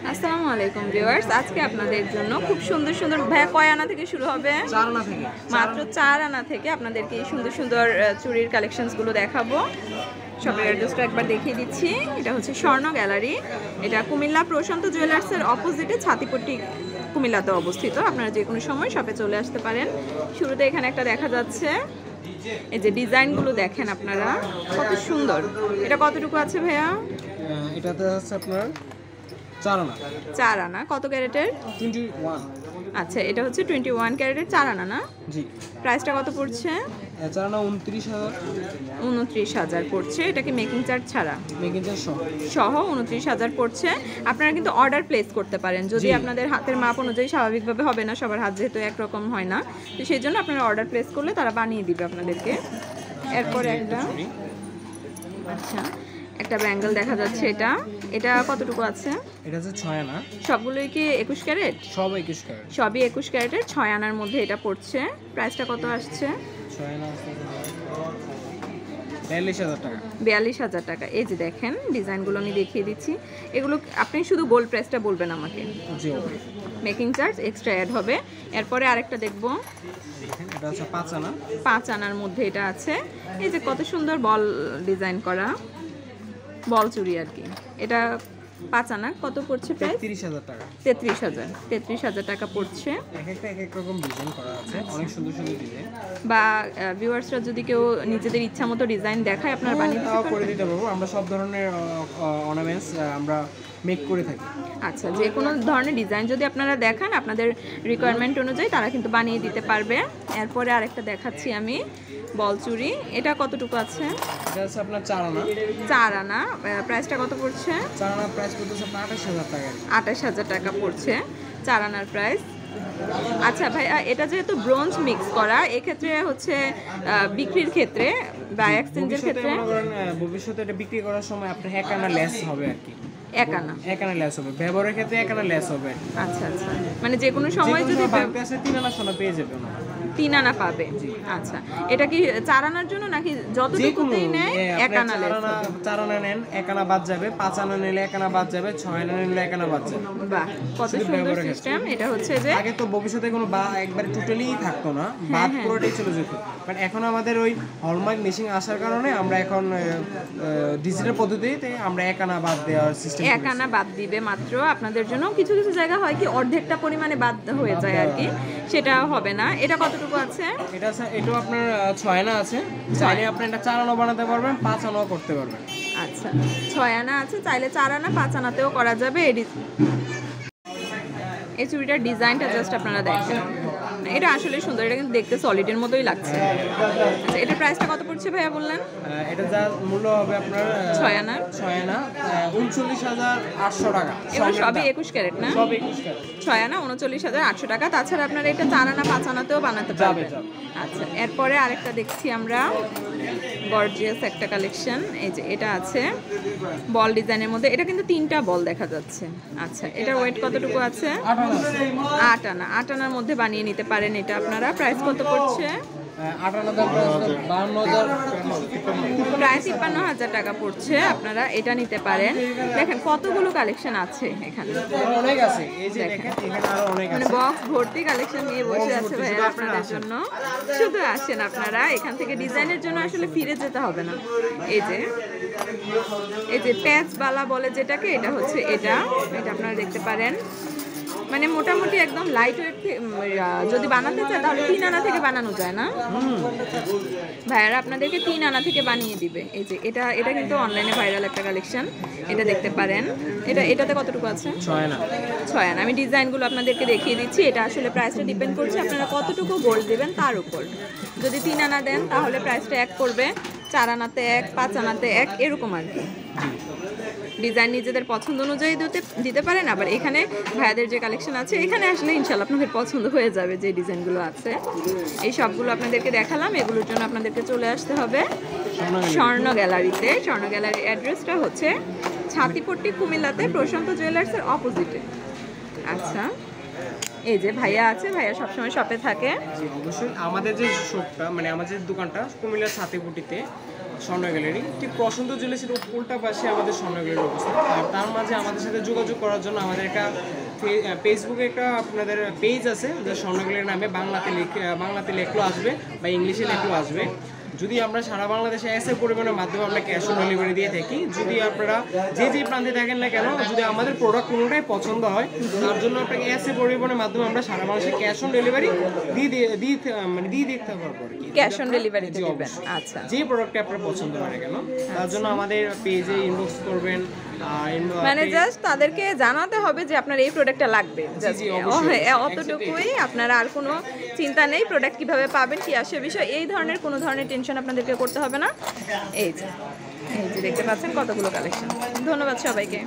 আসসালামু আলাইকুম ভিউয়ার্স, আজকে আপনাদের জন্য খুব সুন্দর সুন্দর ভাইয়া কয় আনা থেকে শুরু হবে? 4 আনা থেকে। মাত্র 4 আনা থেকে আপনাদেরকে এই সুন্দর সুন্দর চুড়ির কালেকশনসগুলো দেখাবো। শপের অ্যাড্রেসটা একবার দেখিয়ে দিচ্ছি। এটা হচ্ছে স্বর্ণ গ্যালারি, এটা কুমিল্লা প্রশান্ত জুয়েলার্সের অপোজিটে ছাতিপট্টি কুমিল্লাতে অবস্থিত। আপনারা যে কোনো সময় শপে চলে আসতে পারেন। শুরুতে এখানে একটা দেখা যাচ্ছে, এই যে ডিজাইনগুলো দেখেন আপনারা কত সুন্দর। এটা কতটুকু আছে ভাইয়া? এটাতে আছে আপনার 4 আনা। 4 আনা। কত ক্যারেটের? 21। আচ্ছা, এটা হচ্ছে 21 ক্যারেটের 4 আনা না? জি। প্রাইসটা কত পড়ছে? 4 আনা 29,000। 29,000 পড়ছে। এটা কি মেকিং চার্জ ছাড়া? মেকিং চার্জ সহ 29,000 পড়ছে। আপনারা কিন্তু অর্ডার প্লেস করতে পারেন যদি আপনাদের হাতের মাপ অনুযায়ী, স্বাভাবিকভাবে হবে না, সবার হাত যেহেতু একরকম হয় না, তো সেই জন্য আপনারা অর্ডার প্লেস করলে তারা বানিয়ে দিবে আপনাদেরকে। এরপরে একটা, আচ্ছা, একটা ব্যাঙ্গেল দেখা যাচ্ছে। এটা কতটুকু আছে? এটা হচ্ছে 6 আনা। সবগুলোই কি 21 ক্যারেট? সব 21 ক্যারেট। সবই 21 ক্যারেটের 6 আনার মধ্যে এটা পড়ছে। প্রাইসটা কত আসছে? 6 আনা আছে 42,000 টাকা। 42,000 টাকা। এই যে দেখেন ডিজাইনগুলো আমি দেখিয়ে দিচ্ছি। এগুলো আপনি শুধু গোল্ড প্রাইসটা বলবেন আমাকে। জি। মেকিং চার্জ এক্সট্রা অ্যাড হবে। এরপরে আরেকটা দেখব, এটা হচ্ছে 5 আনা। 5 আনার মধ্যে এটা আছে। এই যে কত সুন্দর বল ডিজাইন করা বল চুড়ি আর কি। এটা 5 আনা। কত পড়ছে প্রাইস? 33,000 টাকা। 33,000 টাকা পড়ছে। এক রকম ডিজাইন করা আছে, অনেক সুন্দর সুন্দর ডিজাইন। বা ভিউয়ার্সরা যদি কেউ নিজেদের ইচ্ছা মতো ডিজাইন দেখায়, আপনারা বানিয়ে করে দিতে পারবো। আমরা সব ধরনের অর্নামেন্টস আমরা মেক করে থাকি। আচ্ছা, যে কোনো ধরনের ডিজাইন যদি আপনারা দেখান, আপনাদের রিকোয়ারমেন্ট অনুযায়ী তারা কিন্তু বানিয়ে দিতে পারবে। এরপরে আরেকটা দেখাচ্ছি আমি, বল চুড়ি। এটা কতটুকু আছে? এটা হচ্ছে আপনার 4 আনা। 4 আনা। প্রাইসটা কত পড়ছে? 4 আনা প্রাইস পড়তেছে 28,000 টাকা। 28,000 টাকা পড়ছে 4 আনার প্রাইস। আচ্ছা ভাইয়া, এটা যেহেতু ব্রোঞ্জ মিক্স করা, এক্ষেত্রে হচ্ছে বিক্রির ক্ষেত্রে বা এক্সচেঞ্জের ক্ষেত্রে ভবিষ্যতে এটা বিক্রি করার সময় আপনার 1 আনা লেস হবে আর কি। 1 আনা। 1 আনা লেস হবে, ব্যবহারের ক্ষেত্রে 1 আনা লেস হবে। আচ্ছা আচ্ছা, মানে যে কোনো সময় যদি 3 আনা সোনা পেয়ে যাবে না। 3 আনা পাবে। আচ্ছা, এটা কি 4 আনার জন্য নাকি যতটুকুতেই নেয় 1 আনা লেস হবে? 4 আনা নেন 1 আনা বাদ যাবে, 5 আনা নিলে 1 আনা বাদ যাবে, 6 আনা নিলে 1 আনা বাদ যাবে। বাহ, কত সুন্দর সিস্টেম। এটা হচ্ছে যে আগে তো ভবিষ্যতে কোনো বা একবারে টোটালি থাকতো না, বাদ পুরোটাই চলে যেত। বাট এখন আমাদের ওই হলমার্ক মেশিন আসার কারণে আমরা এখন ডিজিটাল পদ্ধতিতে আমরা 1 আনা বাদ দেওয়ার সিস্টেম। 1 আনা বাদ দিবে মাত্র আপনাদের জন্য। কিছু কিছু জায়গা হয় কি অর্ধেকটা পরিমাণে বাদ হয়ে যায় আর কি, সেটা হবে না। এটা কতটুকু আছে? এটাও আপনার 6 আনা আছে। চাইলে আপনি এটা 4 আনা বানাতে পারবেন, 5 আনাও করতে পারবেন। আচ্ছা, 6 আনা আছে, চাইলে 4 আনা 5 আনাতেও করা যাবে। এই চুড়িটার ডিজাইনটা জাস্ট আপনারা দেখেন, এটা আসলে সুন্দর। এটা কিন্তু দেখতে সলিডের মতোই লাগছে। আচ্ছা, এটার প্রাইসটা কত পড়ছে ভাইয়া বললেন? এটা যা মূল্য হবে আপনার 6 আনা 39,800 টাকা। এগুলো সবই 21 ক্যারেট না? সব 21 ক্যারেট। 6 আনা 39,800 টাকা। তাছাড়া আপনারা এটা 4 আনা 5 আনাতেও বানাতে পারবেন। আচ্ছা, এরপরে আরেকটা দেখছি আমরা, গর্জিয়াস একটা কালেকশন। এই যে এটা আছে বল ডিজাইনের মধ্যে। এটা কিন্তু 3টা বল দেখা যাচ্ছে। আচ্ছা, এটার ওয়েট কতটুকু আছে? 8 আনা। 8 আনার মধ্যে বানিয়ে নিতে পারেন এটা আপনারা। প্রাইস কত পড়ছে? 8 আনা দাম 52,000। প্রায় 53,000 টাকা পড়ছে। আপনারা এটা নিতে পারেন। দেখেন কতগুলো কালেকশন আছে এখানে, অনেক আছে। এই যে দেখেন এখানে আরো অনেক মানে আছে। বক্স ভর্তি কালেকশন নিয়ে বসে আছে ভাইয়া আপনাদের জন্য। শুধু আসেন আপনারা, এখান থেকে ডিজাইনের জন্য আসলে ফিরে যেতে হবে না। এই যে প্যাচ বালা বলে যেটাকে, এটা হচ্ছে এটা আপনারা দেখতে পারেন। মানে মোটামুটি একদম লাইট ওয়েট যদি বানাতে চায় তাহলে 3 আনা থেকে বানানো যায় না? ভাইয়ারা আপনাদেরকে 3 আনা থেকে বানিয়ে দিবে। এই যে এটা কিন্তু অনলাইনে ভাইরাল একটা কালেকশন, এটা দেখতে পারেন। এটাতে কতটুকু আছে? 6 আনা। 6 আনা। আমি ডিজাইনগুলো আপনাদেরকে দেখিয়ে দিচ্ছি। এটা আসলে প্রাইসটা ডিপেন্ড করছে আপনারা কতটুকু গোল্ড দেবেন তার উপর। যদি 3 আনা দেন তাহলে প্রাইসটা 1 করবে, 4 আনাতে 1, 5 আনাতে 1, এরকম আর কি। ডিজাইন নিজেদের পছন্দ অনুযায়ী দিতে পারেন। আবার এখানে ভাইয়াদের যে কালেকশন আছে, এখানে আসলে ইনশাল্লাহ আপনাদের পছন্দ হয়ে যাবে যে ডিজাইনগুলো আছে। এই সবগুলো আপনাদেরকে দেখালাম। এগুলোর জন্য আপনাদেরকে চলে আসতে হবে স্বর্ণ গ্যালারিতে। স্বর্ণ গ্যালারির অ্যাড্রেসটা হচ্ছে ছাতিপট্টি কুমিল্লাতে প্রশান্ত জুয়েলার্সের অপোজিটে। আচ্ছা, এই যে ভাইয়া আছে, ভাইয়া সবসময় শপে থাকে। অবশ্যই আমাদের যে শপটা, মানে আমাদের দোকানটা কুমিল্লার ছাতিপট্টিতে, স্বর্ণ গ্যালারি, ঠিক প্রশান্ত জুয়েলার্সের উল্টা পাশে আমাদের স্বর্ণ গ্যালারি অবস্থিত। আর তার মাঝে আমাদের সাথে যোগাযোগ করার জন্য আমাদের একটা ফেসবুকে একটা আপনাদের পেজ আছে, যে স্বর্ণ গ্যালারি নামে বাংলাতে লেখলো আসবে বা ইংলিশে লেখলো আসবে। যদি আমরা সারা বাংলাদেশে এসে পরিমাণের মাধ্যমে আমরা ক্যাশ অন ডেলিভারি দিয়ে থাকি। যদি আপনারা যে প্রান্তে থাকেন না কেন, যদি আমাদের প্রোডাক্ট কোনোটাই পছন্দ হয়, তার জন্য আপনাকে এসে পরিমাণের মাধ্যমে আমরা সারা বাংলাদেশে ক্যাশ অন ডেলিভারি দিয়ে দিতে পারবো আর কি। ক্যাশ অন ডেলিভারি দিবেন। আচ্ছা, যে প্রোডাক্টটা আপনার পছন্দ হয় না কেন, তার জন্য আমাদের পেজে ইনবক্স করবেন। মানে জাস্ট তাদেরকে জানাতে হবে যে আপনার এই প্রোডাক্টটা লাগবে, অতটুকুই। আপনারা আর কোনো চিন্তা নেই প্রোডাক্ট কিভাবে পাবেন, কি আসে বিষয়, এই ধরনের কোনো ধরনের টেনশন আপনাদেরকে করতে হবে না। এই যে দেখতে পাচ্ছেন কতগুলো কালেকশন। ধন্যবাদ সবাইকে।